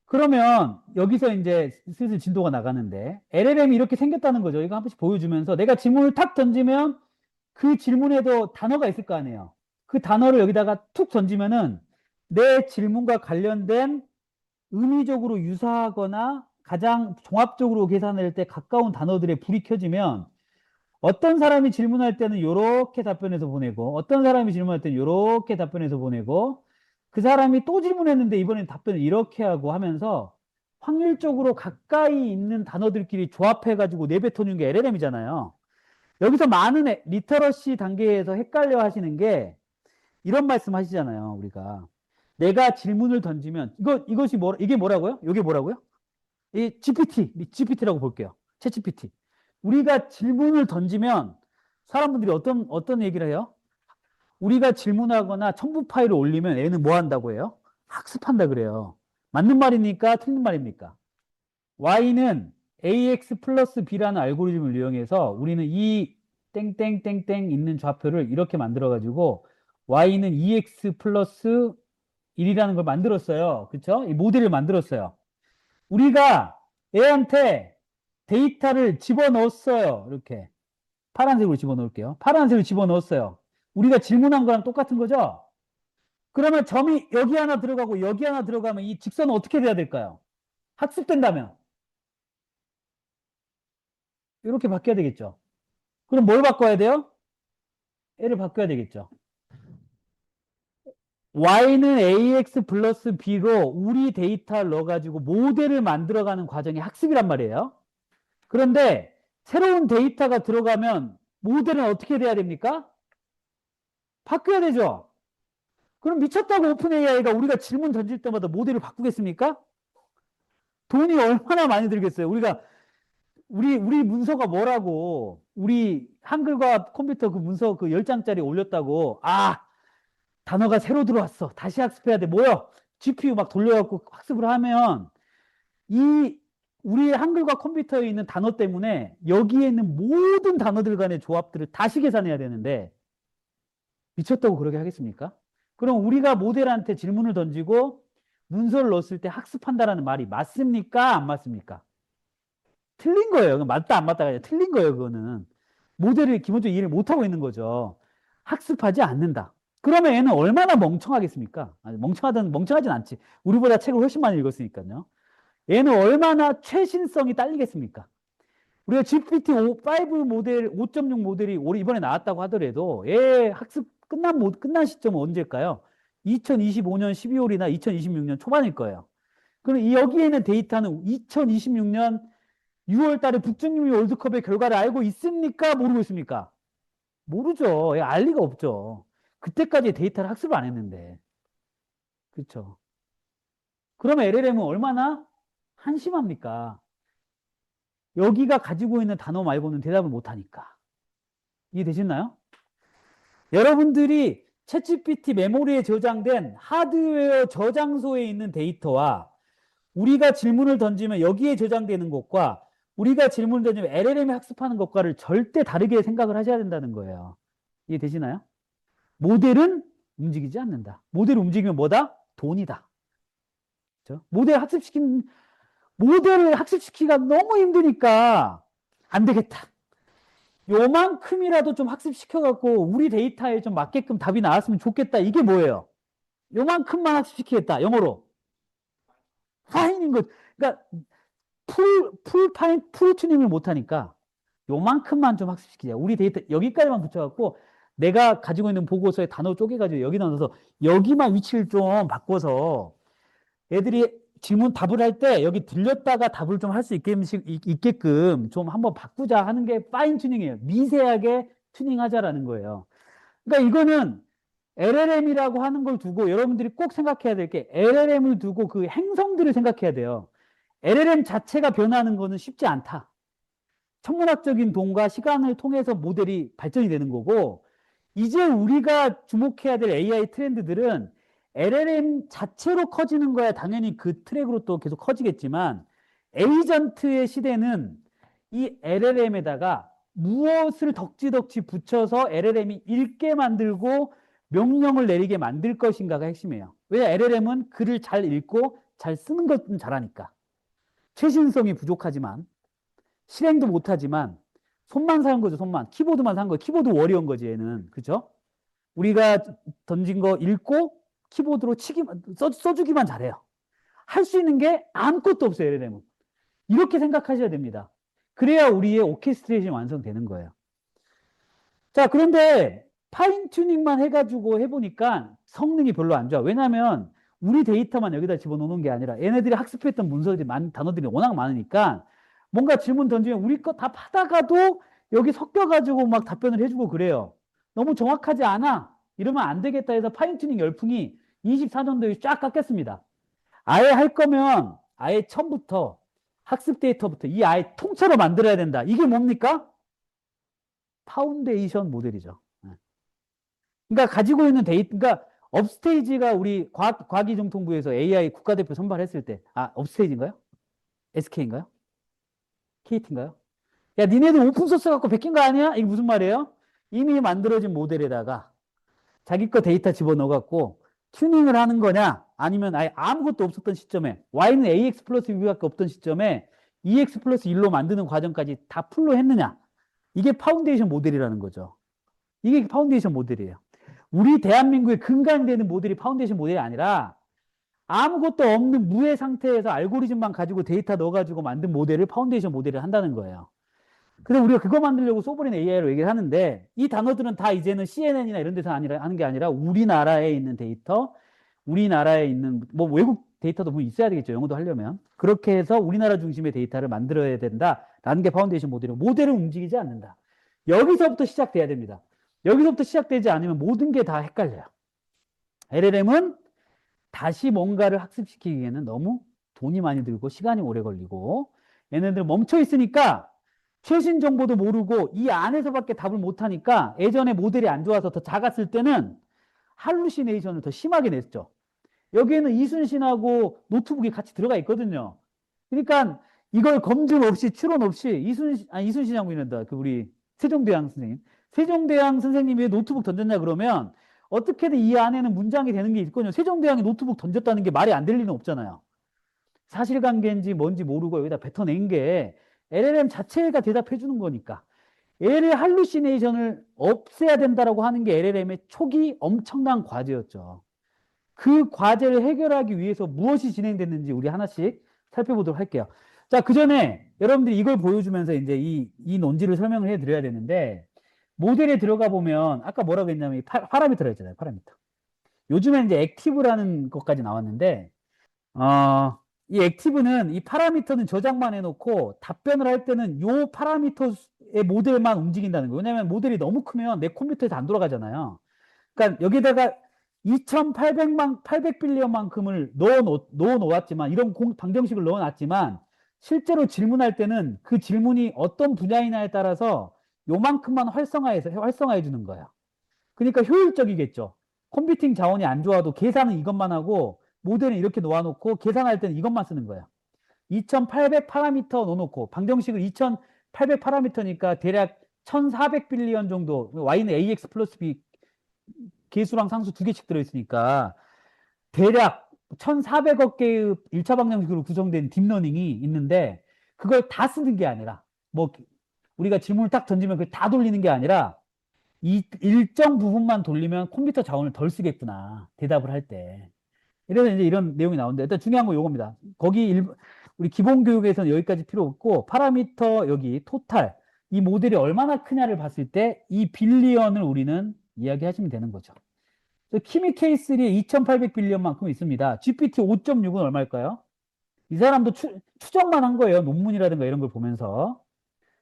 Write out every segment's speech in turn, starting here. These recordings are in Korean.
그러면 여기서 이제 슬슬 진도가 나가는데 LLM이 이렇게 생겼다는 거죠. 이거 한 번씩 보여주면서 내가 질문을 탁 던지면 그 질문에도 단어가 있을 거 아니에요. 그 단어를 여기다가 툭 던지면은 내 질문과 관련된 의미적으로 유사하거나 가장 종합적으로 계산할 때 가까운 단어들의 불이 켜지면 어떤 사람이 질문할 때는 이렇게 답변해서 보내고 어떤 사람이 질문할 때는 이렇게 답변해서 보내고 그 사람이 또 질문했는데 이번엔 답변을 이렇게 하고 하면서 확률적으로 가까이 있는 단어들끼리 조합해가지고 내뱉어주는 게 LLM이잖아요. 여기서 많은 리터러시 단계에서 헷갈려 하시는 게 이런 말씀 하시잖아요. 우리가 내가 질문을 던지면 이것이 이게 뭐라고요? 이게 뭐라고요? 이 GPT라고 볼게요. 챗 GPT. 우리가 질문을 던지면 사람들이 어떤 얘기를 해요? 우리가 질문하거나 첨부 파일을 올리면 얘는 뭐 한다고 해요? 학습한다 그래요. 맞는 말입니까? 틀린 말입니까? Y는 AX 플러스 B라는 알고리즘을 이용해서 우리는 이 땡땡땡땡 있는 좌표를 이렇게 만들어가지고 Y는 EX 플러스 1이라는 걸 만들었어요. 그쵸? 이 모델을 만들었어요. 우리가 애한테 데이터를 집어넣었어요. 이렇게. 파란색으로 집어넣을게요. 파란색으로 집어넣었어요. 우리가 질문한 거랑 똑같은 거죠? 그러면 점이 여기 하나 들어가고 여기 하나 들어가면 이 직선은 어떻게 돼야 될까요? 학습된다면 이렇게 바뀌어야 되겠죠. 그럼 뭘 바꿔야 돼요? 얘를 바꿔야 되겠죠. Y는 AX 플러스 B로 우리 데이터를 넣어가지고 모델을 만들어가는 과정이 학습이란 말이에요. 그런데 새로운 데이터가 들어가면 모델은 어떻게 돼야 됩니까? 바뀌어야 되죠. 그럼 미쳤다고 오픈 AI가 우리가 질문 던질 때마다 모델을 바꾸겠습니까? 돈이 얼마나 많이 들겠어요. 우리 문서가 뭐라고, 우리 한글과 컴퓨터 그 문서 그 10장짜리 올렸다고, 단어가 새로 들어왔어. 다시 학습해야 돼. 뭐야? GPU 막 돌려갖고 학습을 하면 이 우리 한글과 컴퓨터에 있는 단어 때문에 여기에 있는 모든 단어들 간의 조합들을 다시 계산해야 되는데 미쳤다고 그러게 하겠습니까? 그럼 우리가 모델한테 질문을 던지고 문서를 넣었을 때 학습한다라는 말이 맞습니까? 안 맞습니까? 틀린 거예요. 맞다 안 맞다가 아니라 틀린 거예요. 그거는 모델을 기본적으로 이해를 못하고 있는 거죠. 학습하지 않는다. 그러면 얘는 얼마나 멍청하겠습니까? 아니, 멍청하진 않지. 우리보다 책을 훨씬 많이 읽었으니까요. 얘는 얼마나 최신성이 딸리겠습니까? 우리가 GPT-5 모델, 5.6 모델이 올해 이번에 나왔다고 하더라도 얘 학습 끝난 시점은 언제일까요? 2025년 12월이나 2026년 초반일 거예요. 그럼 여기에 있는 데이터는 2026년 6월 달에 북중미 월드컵의 결과를 알고 있습니까? 모르고 있습니까? 모르죠. 얘 알 리가 없죠. 그때까지 데이터를 학습을 안 했는데. 그렇죠. 그러면 LLM은 얼마나 한심합니까? 여기가 가지고 있는 단어 말고는 대답을 못 하니까. 이해되셨나요? 여러분들이 챗GPT 메모리에 저장된 하드웨어 저장소에 있는 데이터와 우리가 질문을 던지면 여기에 저장되는 것과 우리가 질문을 던지면 LLM이 학습하는 것과를 절대 다르게 생각을 하셔야 된다는 거예요. 이해되시나요? 모델은 움직이지 않는다. 모델을 움직이면 뭐다? 돈이다. 그렇죠? 모델을 학습시키기가 너무 힘드니까 안 되겠다. 요만큼이라도 좀 학습시켜갖고 우리 데이터에 좀 맞게끔 답이 나왔으면 좋겠다. 이게 뭐예요? 요만큼만 학습시키겠다. 영어로. 파인인 것. 그러니까 풀 튜닝을 못하니까 요만큼만 좀 학습시키자. 우리 데이터 여기까지만 붙여갖고 내가 가지고 있는 보고서에 단어 쪼개가지고 여기다 넣어서 여기만 위치를 좀 바꿔서 애들이 질문 답을 할 때 여기 들렸다가 답을 좀 할 수 있게끔 좀 한번 바꾸자 하는 게 파인 튜닝이에요. 미세하게 튜닝하자라는 거예요. 그러니까 이거는 LLM이라고 하는 걸 두고 여러분들이 꼭 생각해야 될 게 LLM을 두고 그 행성들을 생각해야 돼요. LLM 자체가 변하는 거는 쉽지 않다. 천문학적인 돈과 시간을 통해서 모델이 발전이 되는 거고, 이제 우리가 주목해야 될 AI 트렌드들은 LLM 자체로 커지는 거야. 당연히 그 트랙으로 또 계속 커지겠지만, 에이전트의 시대는 이 LLM에다가 무엇을 덕지덕지 붙여서 LLM이 읽게 만들고 명령을 내리게 만들 것인가가 핵심이에요. 왜 LLM은 글을 잘 읽고 잘 쓰는 것은 잘하니까. 최신성이 부족하지만, 실행도 못하지만, 손만 사는 거죠, 손만. 키보드만 산 거예요. 키보드 워리어인 거지, 얘는. 그죠? 우리가 던진 거 읽고, 키보드로 써주기만 잘해요. 할 수 있는 게 아무것도 없어요, 예를 들면. 이렇게 생각하셔야 됩니다. 그래야 우리의 오케스트레이션이 완성되는 거예요. 자, 그런데 파인 튜닝만 해가지고 해보니까 성능이 별로 안 좋아. 왜냐면 우리 데이터만 여기다 집어넣는 게 아니라 얘네들이 학습했던 문서들이 단어들이 워낙 많으니까 뭔가 질문 던지면 우리 거 다 파다가도 여기 섞여가지고 막 답변을 해주고 그래요. 너무 정확하지 않아. 이러면 안 되겠다 해서 파인 튜닝 열풍이 24년도에 쫙 깎였습니다. 아예 할 거면 아예 처음부터 학습 데이터부터 이 아예 통째로 만들어야 된다. 이게 뭡니까? 파운데이션 모델이죠. 그러니까 가지고 있는 그러니까 업스테이지가 우리 과기정통부에서 AI 국가대표 선발했을 때, 업스테이지인가요? SK인가요? KT인가요? 야, 니네들 오픈소스 갖고 베낀 거 아니야? 이게 무슨 말이에요? 이미 만들어진 모델에다가 자기 거 데이터 집어넣어갖고 튜닝을 하는 거냐? 아니면 아예 아무것도 없었던 시점에 Y는 AX 플러스 B밖에 없던 시점에 EX 플러스 1로 만드는 과정까지 다 풀로 했느냐? 이게 파운데이션 모델이라는 거죠. 이게 파운데이션 모델이에요. 우리 대한민국의 근간되는 모델이 파운데이션 모델이 아니라 아무것도 없는 무의 상태에서 알고리즘만 가지고 데이터 넣어가지고 만든 모델을 파운데이션 모델을 한다는 거예요. 그래서 우리가 그거 만들려고 소브린 AI로 얘기를 하는데 이 단어들은 다 이제는 CNN이나 이런 데서 하는 게 아니라 우리나라에 있는 데이터, 우리나라에 있는 뭐 외국 데이터도 뭐 있어야 되겠죠. 영어도 하려면. 그렇게 해서 우리나라 중심의 데이터를 만들어야 된다라는 게 파운데이션 모델이고 모델은 움직이지 않는다. 여기서부터 시작돼야 됩니다. 여기서부터 시작되지 않으면 모든 게 다 헷갈려요. LLM은 다시 뭔가를 학습시키기에는 너무 돈이 많이 들고 시간이 오래 걸리고 얘네들 멈춰 있으니까 최신 정보도 모르고 이 안에서밖에 답을 못하니까 예전에 모델이 안 좋아서 더 작았을 때는 할루시네이션을 더 심하게 냈죠. 여기에는 이순신하고 노트북이 같이 들어가 있거든요. 그러니까 이걸 검증 없이 추론 없이 이순신하고 있는다. 그 우리 세종대왕 선생님. 세종대왕 선생님이 왜 노트북 던졌냐 그러면 어떻게든 이 안에는 문장이 되는 게 있거든요. 세종대왕이 노트북 던졌다는 게 말이 안 될 리는 없잖아요. 사실관계인지 뭔지 모르고 여기다 뱉어낸 게 LLM 자체가 대답해 주는 거니까. 얘의 할루시네이션을 없애야 된다라고 하는 게 LLM의 초기 엄청난 과제였죠. 그 과제를 해결하기 위해서 무엇이 진행됐는지 우리 하나씩 살펴보도록 할게요. 자, 그 전에 여러분들이 이걸 보여주면서 이제 이 논지를 설명을 해 드려야 되는데, 모델에 들어가 보면, 아까 뭐라고 했냐면, 파라미터라 했잖아요, 파라미터. 요즘엔 이제 액티브라는 것까지 나왔는데, 이 액티브는 이 파라미터는 저장만 해놓고 답변을 할 때는 요 파라미터의 모델만 움직인다는 거예요. 왜냐하면 모델이 너무 크면 내 컴퓨터에서 안 돌아가잖아요. 그러니까 여기다가 2800빌리언만큼을 넣어 놓았지만 이런 방정식을 넣어 놨지만 실제로 질문할 때는 그 질문이 어떤 분야이냐에 따라서 요만큼만 활성화해 주는 거예요. 그러니까 효율적이겠죠. 컴퓨팅 자원이 안 좋아도 계산은 이것만 하고 모델은 이렇게 놓아놓고 계산할 때는 이것만 쓰는 거예요. 2800 파라미터 넣어놓고 방정식을 2800 파라미터니까 대략 1400빌리언 정도, Y는 AX 플러스 B 계수랑 상수 두 개씩 들어있으니까 대략 1400억 개의 1차 방정식으로 구성된 딥러닝이 있는데 그걸 다 쓰는 게 아니라 뭐 우리가 질문을 딱 던지면 그걸 다 돌리는 게 아니라 이 일정 부분만 돌리면 컴퓨터 자원을 덜 쓰겠구나. 대답을 할 때. 이래서 이제 이런 내용이 나오는데 일단 중요한 건 요겁니다. 우리 기본 교육에서는 여기까지 필요 없고 파라미터 여기 토탈 이 모델이 얼마나 크냐를 봤을 때 이 빌리언을 우리는 이야기하시면 되는 거죠. 키미 K3에 2800빌리언만큼 있습니다. GPT 5.6은 얼마일까요? 이 사람도 추정만 한 거예요. 논문이라든가 이런 걸 보면서.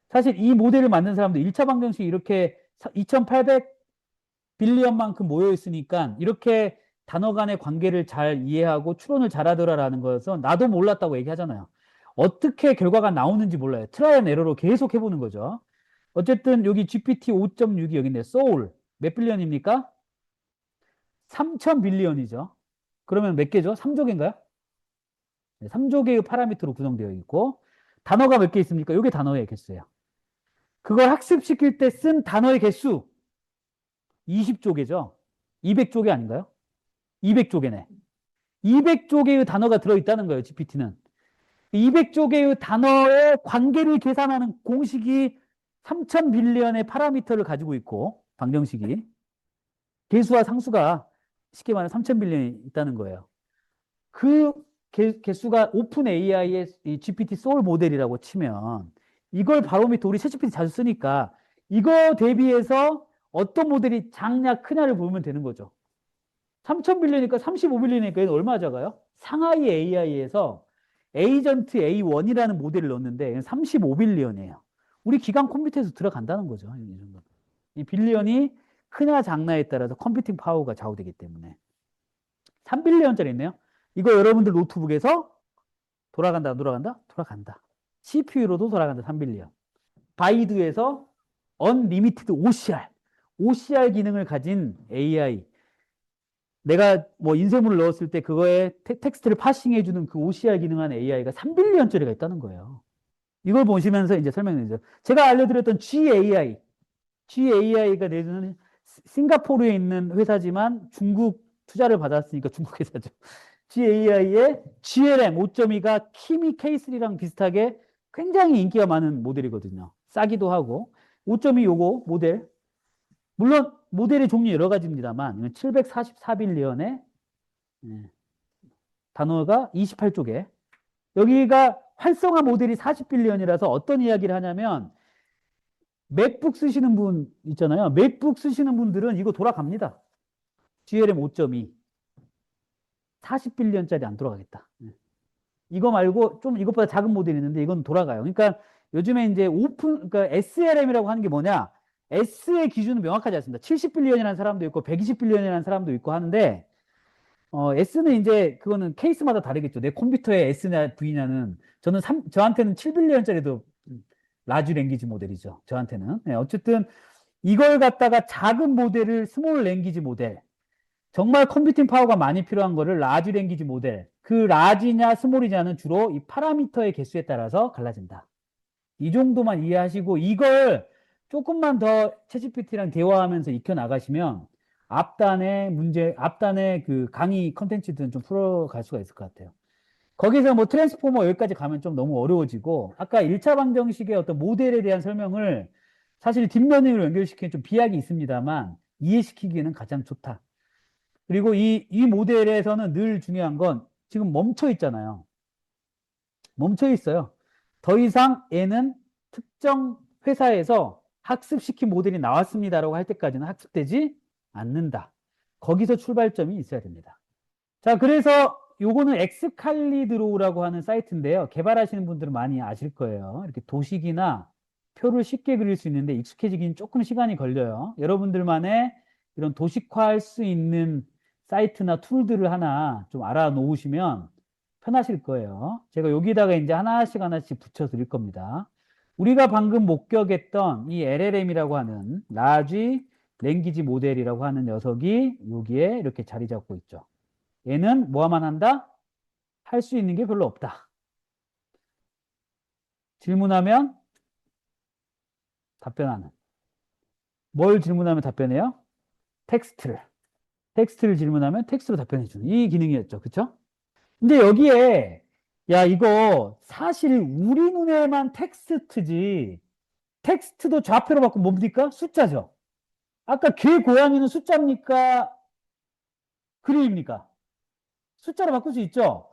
사실 이 모델을 만든 사람도 1차 방정식이 이렇게 2800빌리언만큼 모여 있으니까 이렇게 단어 간의 관계를 잘 이해하고 추론을 잘하더라라는 것은 나도 몰랐다고 얘기하잖아요. 어떻게 결과가 나오는지 몰라요. 트라이 앤 에러로 계속 해보는 거죠. 어쨌든 여기 GPT 5.6이 여기 있네. 소울 몇 빌리언입니까? 3000빌리언이죠. 그러면 몇 개죠? 3조 개인가요? 네, 3조 개의 파라미터로 구성되어 있고 단어가 몇 개 있습니까? 이게 단어의 개수예요. 그걸 학습시킬 때 쓴 단어의 개수 20조 개죠. 200조 개 아닌가요? 200조 개네. 200조 개의 단어가 들어있다는 거예요, GPT는. 200조 개의 단어의 관계를 계산하는 공식이 3000 빌리언의 파라미터를 가지고 있고, 방정식이. 개수와 상수가 쉽게 말하면 3000 빌리언이 있다는 거예요. 그 개수가 오픈 AI의 이 GPT 소울 모델이라고 치면 이걸 바로미터 우리 챗GPT 자주 쓰니까 이거 대비해서 어떤 모델이 작냐 크냐를 보면 되는 거죠. 3000 빌리언이니까 35빌리언이니까 얘는 얼마 작아요? 상하이 AI에서 에이전트 A1이라는 모델을 넣었는데 얘는 35빌리언이에요. 우리 기관 컴퓨터에서 들어간다는 거죠. 이 정도. 이 빌리언이 크냐 작냐에 따라서 컴퓨팅 파워가 좌우되기 때문에 3빌리언짜리 있네요. 이거 여러분들 노트북에서 돌아간다, 안 돌아간다? 돌아간다. CPU로도 돌아간다, 3빌리언. 바이두에서 Unlimited OCR, OCR 기능을 가진 AI. 내가 뭐 인쇄물을 넣었을 때 그거에 텍스트를 파싱해주는 그 OCR 기능한 AI가 3빌리언짜리가 있다는 거예요. 이걸 보시면서 이제 설명드리죠. 제가 알려드렸던 GAI가 내주는 싱가포르에 있는 회사지만 중국 투자를 받았으니까 중국 회사죠. GAI의 GLM 5.2가 키미 K3랑 비슷하게 굉장히 인기가 많은 모델이거든요. 싸기도 하고 5.2 요거 모델 물론 모델의 종류 여러 가지입니다만 744빌리언의 단어가 28쪽에 여기가 활성화 모델이 40빌리언이라서 어떤 이야기를 하냐면 맥북 쓰시는 분 있잖아요. 맥북 쓰시는 분들은 이거 돌아갑니다. GLM 5.2 40빌리언짜리 안 돌아가겠다. 이거 말고 좀 이것보다 작은 모델이 있는데 이건 돌아가요. 그러니까 요즘에 이제 그러니까 SLM이라고 하는 게 뭐냐? S의 기준은 명확하지 않습니다. 70빌리언이라는 사람도 있고 120빌리언이라는 사람도 있고 하는데 S는 이제 그거는 케이스마다 다르겠죠. 내 컴퓨터에 S냐 V냐는 저한테는 7빌리언짜리도 라지 랭귀지 모델이죠. 저한테는. 네, 어쨌든 이걸 갖다가 작은 모델을 스몰 랭귀지 모델 정말 컴퓨팅 파워가 많이 필요한 거를 라지 랭귀지 모델 그 라지냐 스몰이냐는 주로 이 파라미터의 개수에 따라서 갈라진다. 이 정도만 이해하시고 이걸 조금만 더 챗GPT랑 대화하면서 익혀 나가시면 앞단의 그 강의 컨텐츠들은 좀 풀어갈 수가 있을 것 같아요. 거기서 뭐 트랜스포머 여기까지 가면 좀 너무 어려워지고 아까 1차 방정식의 어떤 모델에 대한 설명을 사실 딥러닝으로 연결시키는 좀 비약이 있습니다만 이해시키기에는 가장 좋다. 그리고 이 모델에서는 늘 중요한 건 지금 멈춰 있잖아요. 멈춰 있어요. 더 이상 얘는 특정 회사에서 학습시킨 모델이 나왔습니다라고 할 때까지는 학습되지 않는다. 거기서 출발점이 있어야 됩니다. 자, 그래서 요거는 엑스칼리드로우라고 하는 사이트인데요. 개발하시는 분들은 많이 아실 거예요. 이렇게 도식이나 표를 쉽게 그릴 수 있는데 익숙해지기는 조금 시간이 걸려요. 여러분들만의 이런 도식화할 수 있는 사이트나 툴들을 하나 좀 알아 놓으시면 편하실 거예요. 제가 여기다가 이제 하나씩 붙여 드릴 겁니다. 우리가 방금 목격했던 이 LLM이라고 하는 라지 랭귀지 모델이라고 하는 녀석이 여기에 이렇게 자리 잡고 있죠. 얘는 뭐만 한다? 할 수 있는 게 별로 없다. 질문하면 답변하는. 뭘 질문하면 답변해요? 텍스트를 질문하면 텍스트로 답변해주는 이 기능이었죠. 그쵸? 근데 여기에 야 이거 사실 우리 눈에만 텍스트지 텍스트도 좌표로 바꾸면 뭡니까? 숫자죠. 아까 개 고양이는 숫자입니까? 그림입니까? 숫자로 바꿀 수 있죠.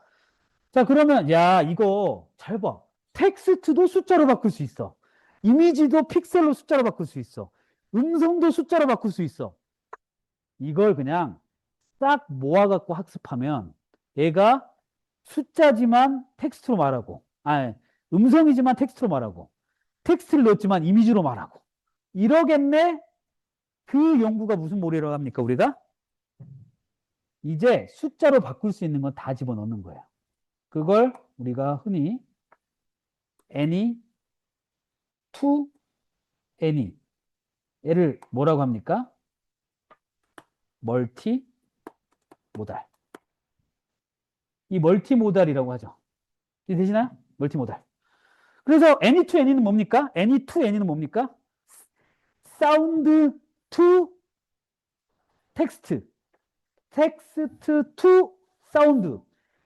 자 그러면 야 이거 잘 봐. 텍스트도 숫자로 바꿀 수 있어. 이미지도 픽셀로 숫자로 바꿀 수 있어. 음성도 숫자로 바꿀 수 있어. 이걸 그냥 싹 모아갖고 학습하면 얘가 숫자지만 텍스트로 말하고, 음성이지만 텍스트로 말하고, 텍스트를 넣었지만 이미지로 말하고. 이러겠네? 그 연구가 무슨 모델이라고 합니까, 우리가? 이제 숫자로 바꿀 수 있는 건 다 집어넣는 거예요. 그걸 우리가 흔히 any, to any. 얘를 뭐라고 합니까? 멀티 모달. 이 멀티모달이라고 하죠. 되시나요? 멀티모달. 그래서 any to any는 뭡니까? any to any는 뭡니까? 사운드 to 텍스트. 텍스트 to 사운드,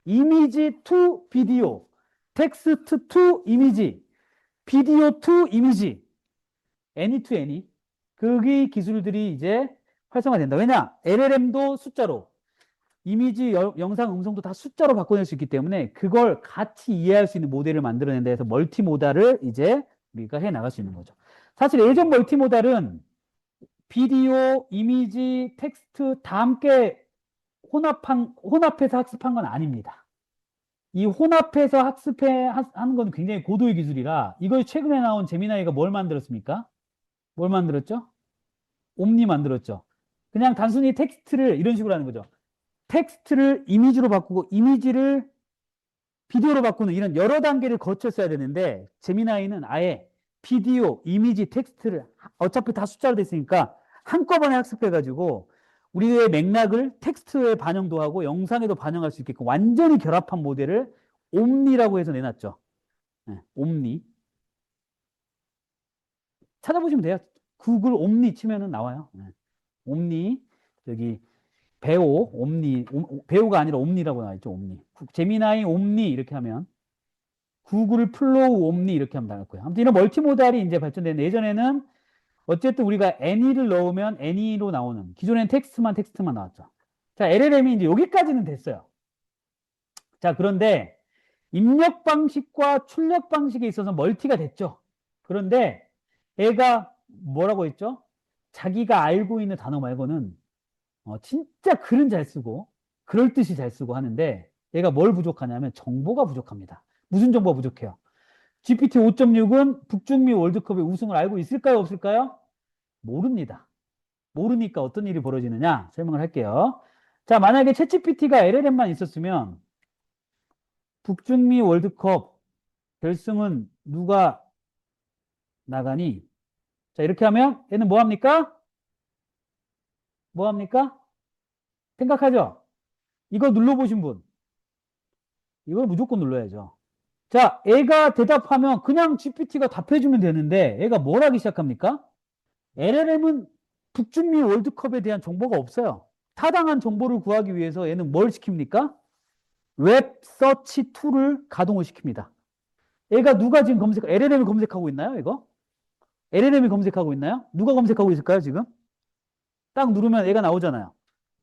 이미지 투 비디오, 텍스트 투 이미지, 비디오 투 이미지, 애니 투 애니. 그게 기술들이 이제 활성화된다. 왜냐? LLM도 숫자로, 이미지, 영상, 음성도 다 숫자로 바꿔낼 수 있기 때문에 그걸 같이 이해할 수 있는 모델을 만들어낸 데에서 멀티모달을 이제 우리가 해 나갈 수 있는 거죠. 사실 예전 멀티모달은 비디오, 이미지, 텍스트 다 함께 혼합해서 학습한 건 아닙니다. 이 혼합해서 하는 건 굉장히 고도의 기술이라 이걸 최근에 나온 제미나이가 뭘 만들었습니까? 뭘 만들었죠? 옴니 만들었죠. 그냥 단순히 텍스트를 이런 식으로 하는 거죠. 텍스트를 이미지로 바꾸고 이미지를 비디오로 바꾸는 이런 여러 단계를 거쳤어야 되는데 제미나이는 아예 비디오, 이미지, 텍스트를 어차피 다 숫자로 됐으니까 한꺼번에 학습해가지고 우리의 맥락을 텍스트에 반영도 하고 영상에도 반영할 수 있게끔 완전히 결합한 모델을 옴니라고 해서 내놨죠. 네, 옴니. 찾아보시면 돼요. 구글 옴니 치면은 나와요. 네. 옴니. 여기 배우, 옴니. 배우가 아니라 옴니라고 나와있죠. 옴니. 제미나이 옴니 이렇게 하면 구글 플로우 옴니 이렇게 하면 나올 거예요. 아무튼 이런 멀티모달이 이제 발전되는데 예전에는 어쨌든 우리가 애니를 넣으면 애니로 나오는 기존에는 텍스트만 나왔죠. 자, LLM이 이제 여기까지는 됐어요. 자, 그런데 입력 방식과 출력 방식에 있어서 멀티가 됐죠. 그런데 애가 뭐라고 했죠? 자기가 알고 있는 단어 말고는 진짜 글은 잘 쓰고 그럴듯이 잘 쓰고 하는데 얘가 뭘 부족하냐면 정보가 부족합니다. 무슨 정보가 부족해요? GPT 5.6은 북중미 월드컵의 우승을 알고 있을까요? 없을까요? 모릅니다. 모르니까 어떤 일이 벌어지느냐 설명을 할게요. 자, 만약에 챗GPT가 LLM만 있었으면 북중미 월드컵 결승은 누가 나가니? 자, 이렇게 하면 얘는 뭐 합니까? 뭐 합니까? 생각하죠? 이거 눌러보신 분. 이걸 무조건 눌러야죠. 자, 애가 대답하면 그냥 GPT가 답해주면 되는데 애가 뭘 하기 시작합니까? LLM은 북중미 월드컵에 대한 정보가 없어요. 타당한 정보를 구하기 위해서 얘는 뭘 시킵니까? 웹 서치 툴을 가동을 시킵니다. 얘가 누가 지금 LLM이 검색하고 있나요, 이거? LLM이 검색하고 있나요? 누가 검색하고 있을까요, 지금? 딱 누르면 얘가 나오잖아요.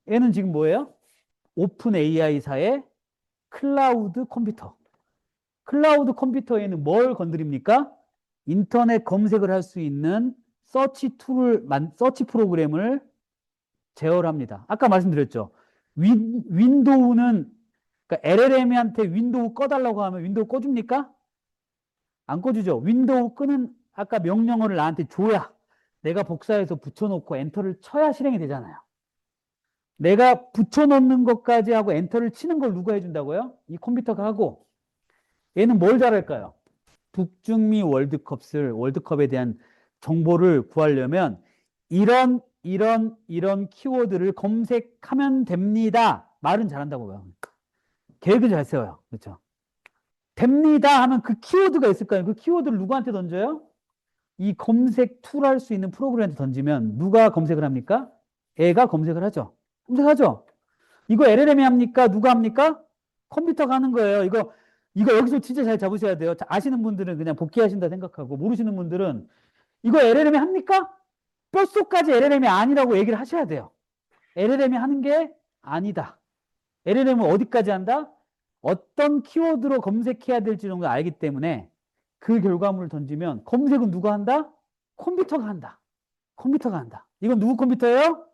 얘는 지금 뭐예요? 오픈 AI사의 클라우드 컴퓨터. 클라우드 컴퓨터에는 뭘 건드립니까? 인터넷 검색을 할 수 있는 서치 프로그램을 제어합니다. 아까 말씀드렸죠. 윈도우는, 그러니까 LLM한테 윈도우 꺼달라고 하면 윈도우 꺼줍니까? 안 꺼주죠. 윈도우 끄는 아까 명령어를 나한테 줘야 내가 복사해서 붙여놓고 엔터를 쳐야 실행이 되잖아요. 내가 붙여놓는 것까지 하고 엔터를 치는 걸 누가 해준다고요? 이 컴퓨터가 하고. 얘는 뭘 잘할까요? 북중미 월드컵에 대한 정보를 구하려면 이런 키워드를 검색하면 됩니다. 말은 잘한다고요. 계획은 잘 세워요. 그렇죠? 됩니다 하면 그 키워드가 있을까요? 그 키워드를 누구한테 던져요? 이 검색 툴 할 수 있는 프로그램한테 던지면 누가 검색을 합니까? 애가 검색을 하죠. 검색하죠. 이거 LLM이 합니까? 누가 합니까? 컴퓨터가 하는 거예요. 이거 여기서 진짜 잘 잡으셔야 돼요. 아시는 분들은 그냥 복귀하신다 생각하고 모르시는 분들은 이거 LLM이 합니까? 뼛속까지 LLM이 아니라고 얘기를 하셔야 돼요. LLM이 하는 게 아니다. LLM은 어디까지 한다? 어떤 키워드로 검색해야 될지 정도 알기 때문에 그 결과물을 던지면 검색은 누가 한다? 컴퓨터가 한다. 컴퓨터가 한다. 이건 누구 컴퓨터예요?